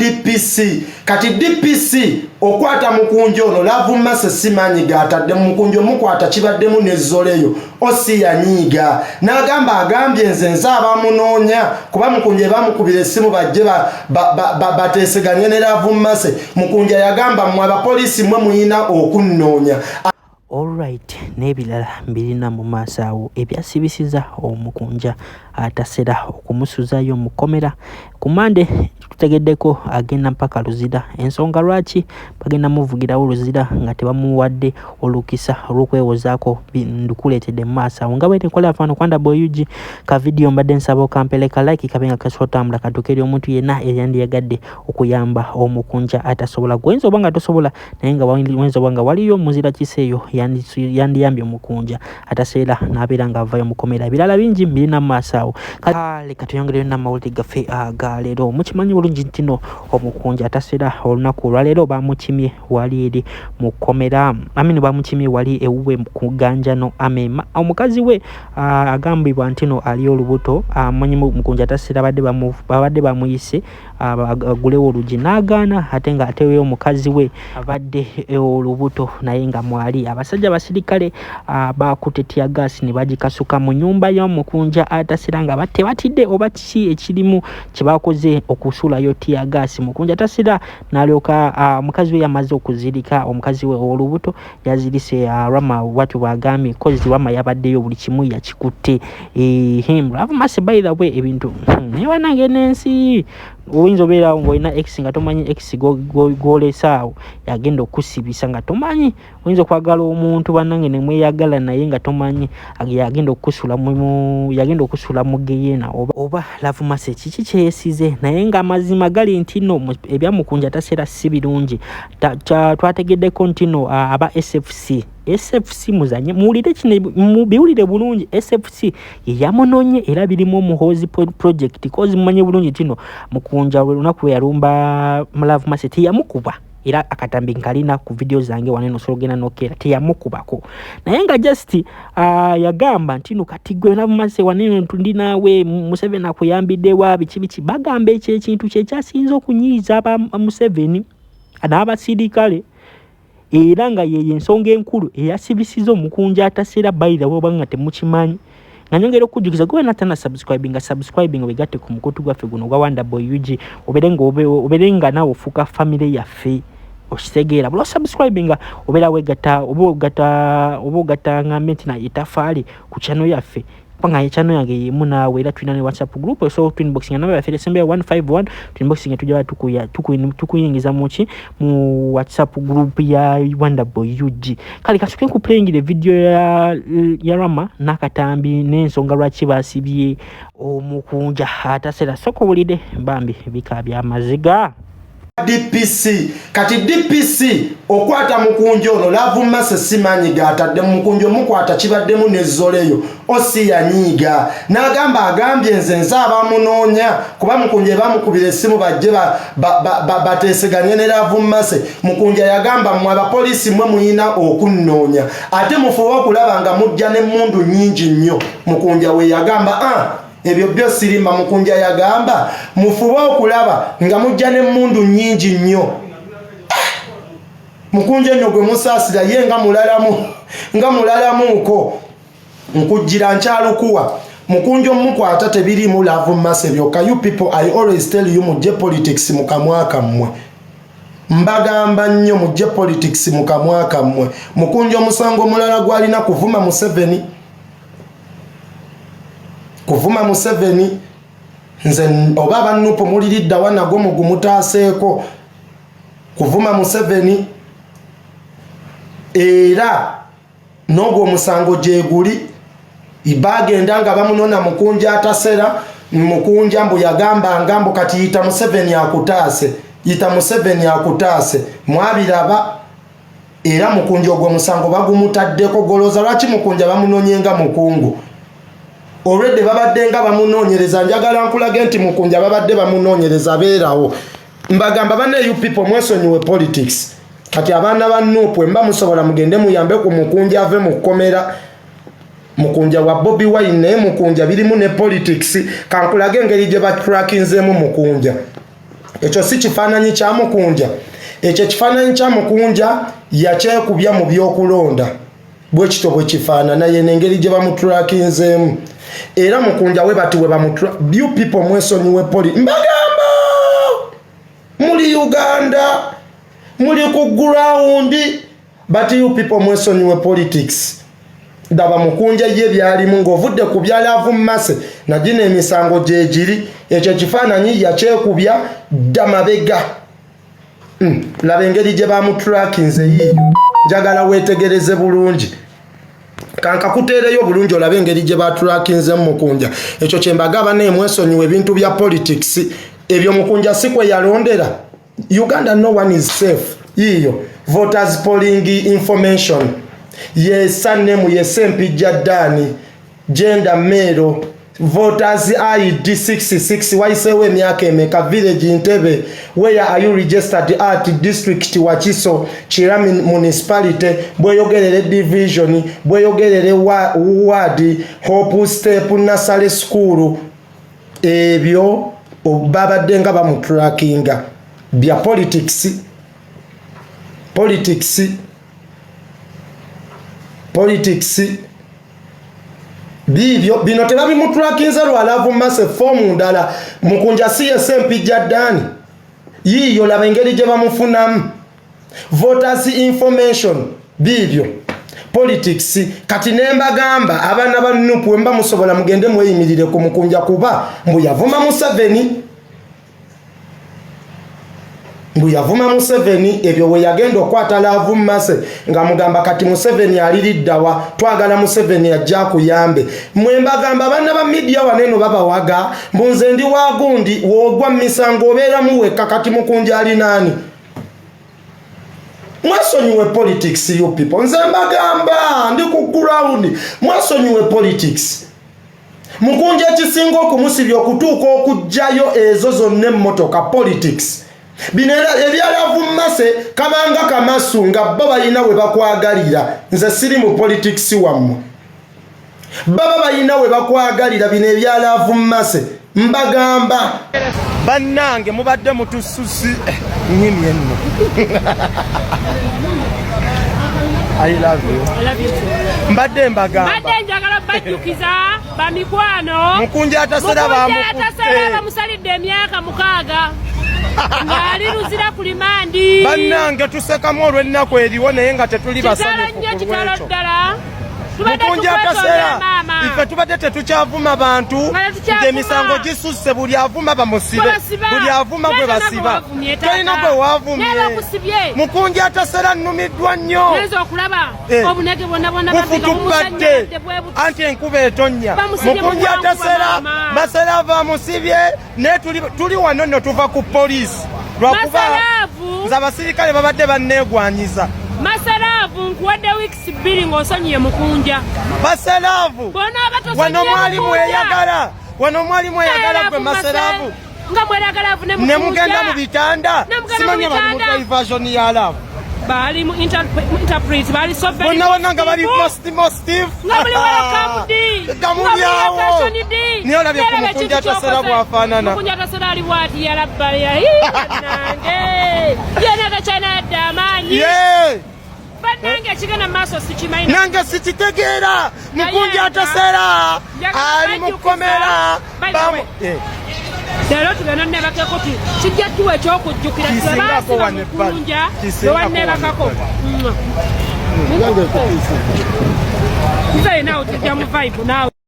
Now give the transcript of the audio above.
DPC kati DPC okwata mukunjo ono lavumase simanyi gatadde mukunjo mukwata kibaddemu nezzoleyo osi yanyiiga n'agamba agambye nze abamunoonya kuba mukunja bamukubira essimu bajje bateeseganye ne lavumase mukunja yagamba mmwe abapoliisi mmwe muyina okunnoonya. Alright, nebirala mbirina mu maaso awo ebyasibisiza Omukunja Atasera okumusuzayo mukomera kumande tutegeddeko agenda mpaka Luzira. Ensonga lwaki bagenda muvugirawo Luzira nga tebamuwadde olukisa olw'okwewozaako ndukuleetedde mu maaso awo nga bwe tekola afaano kwanda boyugi ka video mbadde nsaba okampeleka like kabenga kasotambula katukeri omuntu yenna eyandiyagadde okuyamba Omukunja atasobola gwenza oba nga tosobola naye nga wenza oba nga waliyo muzira kiseeyo yandiyambye Omukunja Atasera n'abeera nga avayo mukomera. Ebirala bingi mbirina mu maaso awo kale katuyongereyo n'amawulire gaffe aga leero. Mukimanyi bulungi nti no Omukunja Atasera olunaku olwaleero bamukimye wali eri mukomera bamukimye wali ewuwe ku Ganjano Amema. Omukazi we agambibwa nti no ali olubuto amanyi Omukunja Atasera babadde bamuyise agulewo olugi n'agaana ate nga ateweyo omukazi we abadde olubuto naye nga mwali abasajja abasirikale bakutte tiagasi ne bagikasuka mu nyumba y'Omukunja Atasera nga batidde oba kiki ekirimu kye bakoze okusulayo tiagasi. Mukunja Atasera n'alyoka omukazi we yamaze okuzirika omukazi we olubuto yazirise Rama watu bagambye kozi Rama yabaddeyo buli kimu yakikutte Lavumase by the way ebintu newa nange nensi oyinza obeera ng'olina x nga tomanyi x gw'olesaawo yagenda okusibisa nga tomanyi oyinza okwagala omuntu bannange ne mweyagala naye nga tomanyi yagenda okusula mu geyeena oba Lavumase kiki kyeyesize naye nga amazima gali nti no ebya Mukunja Atasera si birungi. Twategeddeko nti no aba SFC muzanye muwulire kino mubiwulire bulungi SFC yamunonye era birimu omuhoozi project kozi mumanye bulungi tino Mukunja lunaku yalumba Lavumase tiyamukuba era akatambi nkalina ku video zange waneno sologena nokera tiyamukubako naye nga just yagamba nti no kati gwe Lavumase waneno tundi nawe Museveni akuyambidde wa biki bagamba ekintu kye kyasinza okunyiiza aba Museveni n'abasirikale era nga ye ensonga enkulu eyasibisiza Omukunja Atasera by the way obanga temukimanyi nga nyongera okujjukiza gwe natana subscribing obegatte ku mukutu gwaffe guno gwa Wanda Boy UG oberenga nawe ofuuka family yaffe okitegeera bula subscribing obeera wegatta oba ngambye na itafaali ku channel yaffe panga channel yange yemu nawe era tulina ne WhatsApp group so twinboxing number ya Fedesembe 151 twinboxing tujja tukuyingiza mu WhatsApp group ya Wanda Boy UG. Kali kasuke ku playing the video ya Rama nakatambi n'ensonga lwaki basibye Omukunja Atasera soko bulide bambi bika bya maziga DPC kati DPC okwata mukunjo ono Lavumase simanyi gatadde mukunjo mukwata kibaddemu nezzoleyo osi yanyiiga n'agamba agambye nze abamunoonya kuba mukunja bamukubira essimu bajje bateeseganye ne Lavumase. Mukunja yagamba mmwe abapoliisi mmwe muyina okunnoonya ate mufuba okulaba nga mujja n'emmundu nnyingi nnyo. Mukunja we yagamba ebyo byo sirimba. Mukunja yagamba mufuba okulaba nga mujja n'emmundu nnyingi nnyo. Mukunja nno gwe musaasira ye nga mulalamuuko nkujjira nkyalukuwa. Mukunja omukwata tebirimu Lavumase byokka. You people I always tell you mujje politics mu kamwaka mmwe. Mbagamba nnyo mujje politics mu kamwaka mmwe. Mukunja omusango mulala gwalina kuvuma Museveni. Kuvuma Museveni nze oba bannupo muliridda wanago mugumutaaseeko kuvuma Museveni era n'ogwo omusango gye guli ibagenda nga bamunona Mukunja Atasera. Mukunja mbu yagamba mbu kati yita Museveni akutaase mwabiraba era Mukunja ogwo omusango bagumutaddeko. Goloza lwaki Mukunja bamunonyenga mukungu already babadde nga bamunoonyereza. Njagala nkulage nti Mukunja babadde bamunoonyereza beerawo. Mbagamba bane you people mwesonyiwe politics kati abaana bannuupwe mba musobola mugende muyambe ku Mukunja ave mu kkomera. Mukunja wa Bobi Wine Mukunja birimu ne politics kankulage engeri gye batrackinzemu Mukunja. ekyo si kifaananyi kya Mukunja. Ekyo kifaananyi kya Mukunja yakyekubya mu by'okulonda bwe kito bwe kifaanana ye n'engeri gye bamutulakinzeemu. Era Mukunja we bati we you people mwesonyiwe mbagamba muli Uganda muli ku ground but you people mwesonyiwe politics. Daba Mukunja ye byalimu ng'ovudde ku byalaavu mmase nagina emisango gye giri ekyo kifaananyi yakyekubya dda mabega. Laba engeri gye bamutulakinze yiyo njagala weetegereze bulungi. Kanka kuteereyo bulungi olabe engeri gye batulakinze Mukunja. Ekyo kye mbagamba naye mwesonyiwe ebintu bya politics. Ebyo Mukunja si kwe yalondera. Uganda no one is safe. Yiyo voters polling information. Yes, surname yes Mpijja Dani, gender male, voters ID 66, waisewe emyaka emeka, village Ntebe, where are you registered at district Wakiso, Chirami municipality, bweyogerere division, bweyogerere ward, Hope Step Nursery School. Ebyo babadde nga bamutulakinga bya politics bibyo bino tebabimutulakinze lwalaavu mmase fomu ndala. Mukunja si yese Mpijja Dani yiyo laba engeri gye bamufunamu. Voters information bibyo politics. Kati nembagamba abaana ba Nupu mba musobola mugende mweyimirire ku Mukunja kuba mbu yavuma Museveni ebyo we yagenda okwata laavu mmase nga mugamba kati Museveni aliriddawa twagala Museveni ajja kuyambe. Mwembagamba abaana ba media waneno babawaga mbunze ndi wagundi wogwa misango obeera muweka kati Mukunja ali nani. Mwasonyiwe politics you people. Nze mbagamba ndi ku ground mwasonyiwe politics. Mukunja kisinga okumusibya okutuuka okujjayo ezo zonna emmotoka politics. Binera ebyalaavu mmase kabanga kamasu nga bo balina we bakwagalira. Nze siri mu politics wammwe. Baba balina we bakwagalira bino ebyalaavu mmase mbagamba bannange mubadde mutususi nyini yenno. I love you. I love you too. Mbadde mbagamba. Mbadde njagala bajjukiza bamikwano. Mukunja Atasera bamusalidde emyaka 6. Ngali luzira ku limandi. Bannange tusekamu olw'ennaku eriwo naye nga tetuli basanyufu ku lwekyo. Mukunja Atasera ife tubadde tetukyavuma bantu ng'emisango gisusse buli avuma bamusibe buli avuma gwe basiba tolina gwe waavumye. Mukunja Atasera nnumiddwa nnyo bufutubadde anti enkuba etonnya. Mukunja Atasera Masera bamusibye naye tuli wano nno tuva ku poliisi lwakuba nze abasirikale babadde banneegwanyiza. Masalavu nkuwadde weeks 2 ng'osonyiye Mukunja. Masalavu wano mwali mweyagala gwe Masalavu nga mweyagalavu ne Mukunja ne mugenda mu bitanda simanya bali mu diversion ya love bali mu interpret bali so very bonna nga bali positive nga bali welcome di kamulyawo niyo labye ku Mukunja Atasera bwafaanana. Mukunja Atasera ali bwati yalabba nange yena gachana damanyi Banange chigana maso sichimaina. Nange sichitegeera. Mukunja Atasera ali mukomera. Lero tugenda nebakako ti kijja tuwe ekyokujjukira tubasa Mukunja lwannebakako. Nze nawe tujja mu vibe nawe.